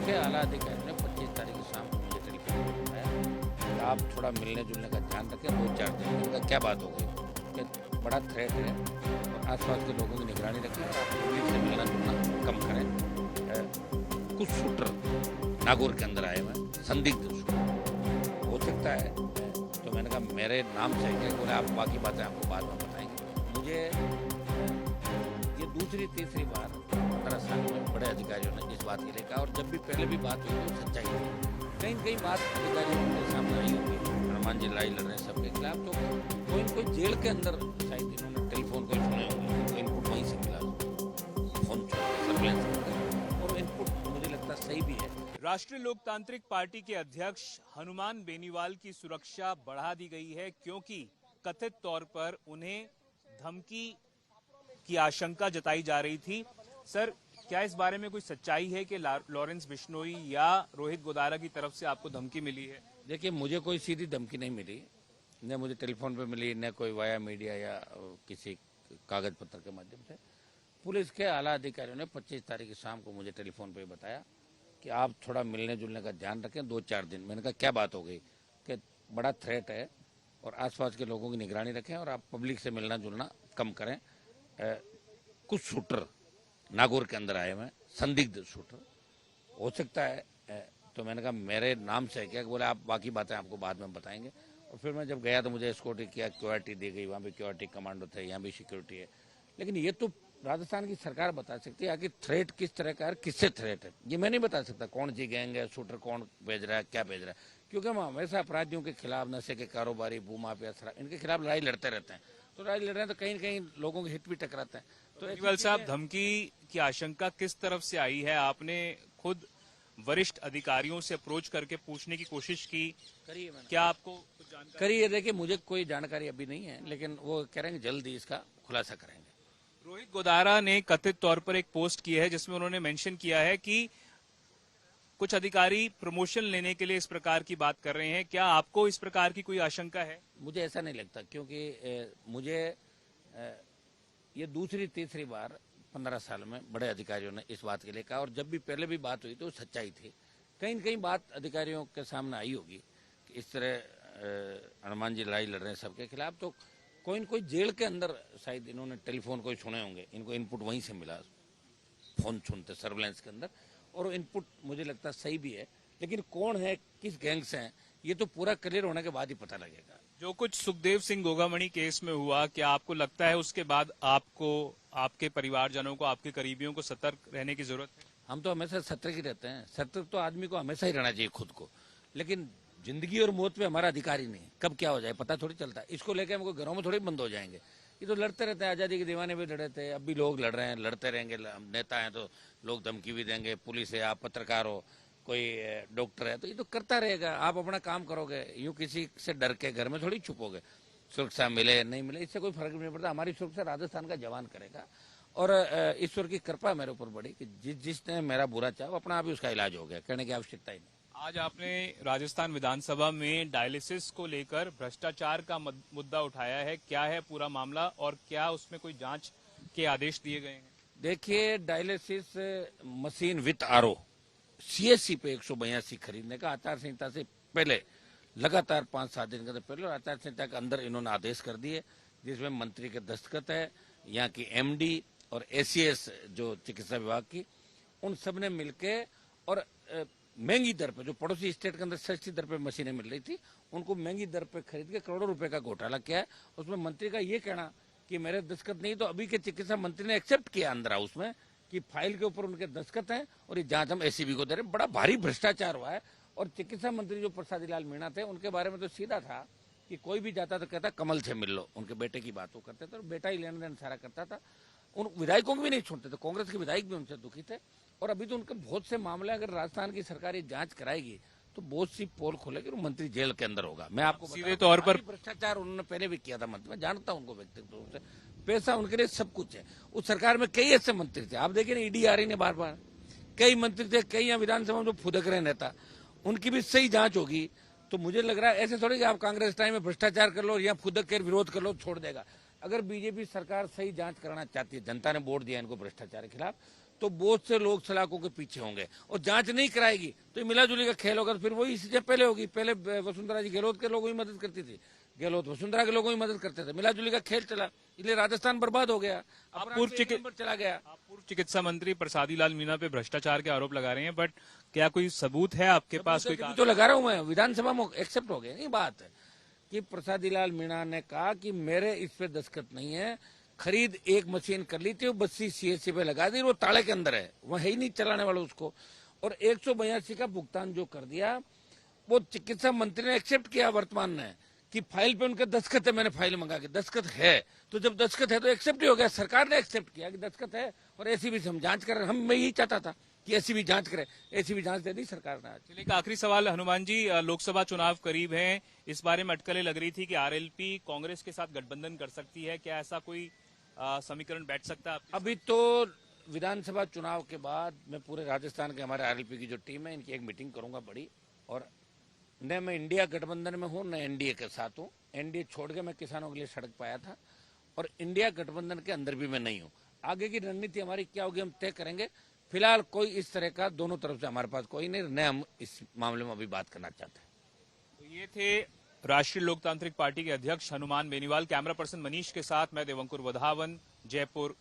के आला अधिकारी ने 25 तारीख की शाम को मुझे टेलीफोन पर बताया कि आप थोड़ा मिलने जुलने का ध्यान रखें, 2-4 दिन। मैंने कहा क्या बात हो गई कि बड़ा थ्रेट है और आसपास के लोगों की निगरानी रखें और आप पब्लिक से मिलना जुलना कम करें। कुछ शूटर नागौर के अंदर आए हुए हैं, संदिग्ध शूटर हो सकता है। तो मैंने कहा मेरे नाम से क्या, बोले आप बाकी बातें आपको बाद में बताएंगे। मुझे ये दूसरी तीसरी बार 15 साल में बड़े अधिकारियों ने इस बात के लिए कहा, और जब भी पहले भी बात हुई तो सच्चाई थी। कहीं कहीं बात अधिकारियों के सामने आई होगी, हनुमान जी लड़ाई लड़ रहे हैं सबके खिलाफ, तो कोई न कोई जेल के अंदर शायद इन्होंने टेलीफोन कोई सुने होंगे, इनपुट वहीं से मिला, फोन सर्विलेंस, और इनपुट मुझे लगता सही भी है। राष्ट्रीय लोकतांत्रिक पार्टी के अध्यक्ष हनुमान बेनीवाल की सुरक्षा बढ़ा दी गई है, क्योंकि कथित तौर पर उन्हें धमकी की आशंका जताई जा रही थी। सर, क्या इस बारे में कोई सच्चाई है कि लॉरेंस बिश्नोई या रोहित गोदारा की तरफ से आपको धमकी मिली है? देखिए, मुझे कोई सीधी धमकी नहीं मिली, न मुझे टेलीफोन पे मिली, न कोई वाया मीडिया या किसी कागज पत्र के माध्यम से। पुलिस के आला अधिकारियों ने 25 तारीख की शाम को मुझे टेलीफोन पे बताया कि आप थोड़ा मिलने जुलने का ध्यान रखें, 2-4 दिन। मैंने कहा क्या बात हो गई कि बड़ा थ्रेट है और आसपास के लोगों की निगरानी रखें और आप पब्लिक से मिलना जुलना कम करें। कुछ शूटर नागौर के अंदर आए हुए हैं, संदिग्ध शूटर हो सकता है। तो मैंने कहा मेरे नाम से क्या, बोले आप बाकी बातें आपको बाद में बताएंगे। और फिर मैं जब गया तो मुझे एस्कॉर्ट किया, सिक्योरिटी दी गई, वहाँ पे सिक्योरिटी कमांडो थे, यहाँ भी सिक्योरिटी है। लेकिन ये तो राजस्थान की सरकार बता सकती है कि थ्रेट किस तरह का है, किससे थ्रेट है। ये मैं नहीं बता सकता कौन सी गैंग है, शूटर कौन भेज रहा है, क्या भेज रहा है, क्योंकि हम हमेशा अपराधियों के खिलाफ, नशे के कारोबारी, भूमाफिया, शराब, इनके खिलाफ लड़ाई लड़ते रहते हैं। तो लड़ाई लड़ रहे हैं तो कहीं कहीं लोगों के हित भी टकराते हैं। तो बेनीवाल साहब, धमकी की आशंका किस तरफ से आई है? आपने खुद वरिष्ठ अधिकारियों से अप्रोच करके पूछने की कोशिश की, करिए, मैंने क्या आपको कुछ जानकारी? करिए। देखिए, मुझे कोई जानकारी अभी नहीं है, लेकिन वो कह रहे हैं जल्दी इसका खुलासा करेंगे। रोहित गोदारा ने कथित तौर पर एक पोस्ट की है जिसमें उन्होंने मेंशन किया है कि कुछ अधिकारी प्रमोशन लेने के लिए इस प्रकार की बात कर रहे हैं। क्या आपको इस प्रकार की कोई आशंका है? मुझे ऐसा नहीं लगता, क्योंकि मुझे ये दूसरी तीसरी बार 15 साल में बड़े अधिकारियों ने इस बात के लिए कहा, और जब भी पहले भी बात हुई तो सच्चाई थी। कहीं कहीं बात अधिकारियों के सामने आई होगी कि इस तरह हनुमान जी लड़ाई लड़ रहे हैं सबके खिलाफ, तो कोई न कोई जेल के अंदर शायद इन्होंने टेलीफोन कोई सुने होंगे, इनको इनपुट वहीं से मिला, फोन सुनते सर्विलेंस के अंदर, और इनपुट मुझे लगता सही भी है। लेकिन कौन है, किस गैंग से हैं, ये तो पूरा क्लियर होने के बाद ही पता लगेगा। जो कुछ सुखदेव सिंह गोगामणि केस में हुआ, क्या आपको लगता है उसके बाद आपको, आपके परिवारजनों को, आपके करीबियों को सतर्क रहने की जरूरत है? हम तो हमेशा सतर्क ही रहते हैं। सतर्क तो आदमी को हमेशा ही रहना चाहिए खुद को, लेकिन जिंदगी और मौत पे हमारा अधिकार ही नहीं, कब क्या हो जाए पता थोड़ी चलता है। इसको लेकर हमको घरों में थोड़ी बंद हो जाएंगे। ये तो लड़ते रहते हैं, आज़ादी के दीवाने भी लड़े थे, अब भी लोग लड़ रहे हैं, लड़ते रहेंगे। नेता हैं तो लोग धमकी भी देंगे, पुलिस है, आप पत्रकार हो, कोई डॉक्टर है, तो ये तो करता रहेगा। आप अपना काम करोगे, यूँ किसी से डर के घर में थोड़ी छुपोगे। सुरक्षा मिले नहीं मिले इससे कोई फर्क नहीं पड़ता। हमारी सुरक्षा राजस्थान का जवान करेगा, और ईश्वर की कृपा मेरे ऊपर बड़ी कि जिसने मेरा बुरा चाहा अपना आप ही उसका इलाज हो गया, कहने की आवश्यकता ही नहीं। आज आपने राजस्थान विधानसभा में डायलिसिस को लेकर भ्रष्टाचार का मुद्दा उठाया है। क्या है पूरा मामला और क्या उसमें कोई जांच के आदेश दिए गए हैं? देखिए, dialysis machine with RO CSC पे 182 खरीदने का आचार संहिता से पहले लगातार 5-7 दिन के पहले और आचार संहिता के अंदर इन्होंने आदेश कर दिए, जिसमें मंत्री के दस्तखत है, यहाँ की एमडी और एसीएस जो चिकित्सा विभाग की, उन सब ने मिलके, और महंगी दर पे, जो पड़ोसी स्टेट के अंदर सस्ती दर पे मशीनें मिल रही थी, उनको महंगी दर पे खरीद के करोड़ों रुपए का घोटाला किया है। उसमें मंत्री का ये कहना कि मेरे दस्तखत नहीं, तो अभी के चिकित्सा मंत्री ने एक्सेप्ट किया अंदर हाउस में कि फाइल के ऊपर उनके दस्तखत हैं और ये जांच हम एसीबी को दे रहे हैं। बड़ा भारी भ्रष्टाचार हुआ है। और चिकित्सा मंत्री जो प्रसादी लाल मीणा थे, उनके बारे में तो सीधा था कि कोई भी जाता तो कहता कमल से मिल लो, उनके बेटे की बात वो करते थे, और बेटा ही लेन देन सारा करता था। उन विधायकों को भी नहीं छोड़ते थे, कांग्रेस के विधायक भी उनसे दुखी थे। और अभी तो उनके बहुत से मामले, अगर राजस्थान की सरकार ये जांच कराएगी तो बहुत सी पोल खोलेगी, वो मंत्री जेल के अंदर होगा। मैं आपको सीधे तौर पर भ्रष्टाचार उन्होंने पहले भी किया था मंत्री, मैं जानता हूं उनको व्यक्तिगत रूप से। पैसा उनके लिए सब कुछ है। उस सरकार में कई ऐसे मंत्री थे, आप देखिए ना, ईडी आ रही ने बार बार, कई मंत्री थे, कई यहाँ विधानसभा में जो फुदक रहे नेता, उनकी भी सही जांच होगी। तो मुझे लग रहा है ऐसे थोड़ी कि आप कांग्रेस टाइम में भ्रष्टाचार कर लो या फुदक कर विरोध कर लो छोड़ देगा। अगर बीजेपी सरकार सही जांच कराना चाहती है, जनता ने वोट दिया इनको भ्रष्टाचार के खिलाफ, तो बहुत से लोग सलाखों के पीछे होंगे और जांच नहीं कराएगी तो ये मिलाजुली का खेल होगा। तो फिर वही चीजें पहले होगी। पहले वसुंधरा जी गहलोत के लोगों की मदद करती थी, गहलोत वसुंधरा के लोगों की मदद करते थे, मिलाजुली का खेल चला, इसलिए राजस्थान बर्बाद हो गया, चला गया। आप पूर्व चिकित्सा मंत्री प्रसादी लाल मीणा पे भ्रष्टाचार के आरोप लगा रहे हैं, बट क्या कोई सबूत है आपके पास? कोई तो लगा रहा हूं मैं, विधानसभा में एक्सेप्ट हो गया। नहीं बात है कि प्रसादी लाल मीणा ने कहा कि मेरे इस पे दस्तखत नहीं है, खरीद एक मशीन कर ली थी, वो 32 CSC पे लगा दी, वो ताले के अंदर है, वो है ही नहीं चलाने वाला उसको। और 182 का भुगतान जो कर दिया वो चिकित्सा मंत्री ने एक्सेप्ट किया वर्तमान में कि फाइल पे उनका दस्तखत है, मैंने फाइल मंगा के दस्तखत है, तो जब दस्तखत है तो एक्सेप्ट ही हो गया। सरकार ने एक्सेप्ट किया कि दस्तखत है और ऐसी भी हम जांच कर रहे हैं। मैं यही चाहता था कि ऐसी भी जांच करे, ऐसी भी जांच दे दी सरकार ने आज। चलिए, एक आखिरी सवाल हनुमान जी, लोकसभा चुनाव करीब हैं, इस बारे में अटकलें लग रही थी कि आरएलपी कांग्रेस के साथ गठबंधन कर सकती है, क्या ऐसा कोई समीकरण बैठ सकता है? अभी तो विधानसभा चुनाव के बाद मैं पूरे राजस्थान के हमारे आरएलपी की जो टीम है इनकी एक मीटिंग करूंगा बड़ी, और न मैं इंडिया गठबंधन में हूं न एनडीए के साथ हूं। एनडीए छोड़ के मैं किसानों के लिए सड़क पाया था और इंडिया गठबंधन के अंदर भी मैं नहीं हूं। आगे की रणनीति हमारी क्या होगी हम तय करेंगे। फिलहाल कोई इस तरह का दोनों तरफ से हमारे पास कोई नहीं, न हम इस मामले में अभी बात करना चाहते हैं। तो ये थे राष्ट्रीय लोकतांत्रिक पार्टी के अध्यक्ष हनुमान बेनीवाल। कैमरा पर्सन मनीष के साथ मैं देवंकुर वधावन, जयपुर।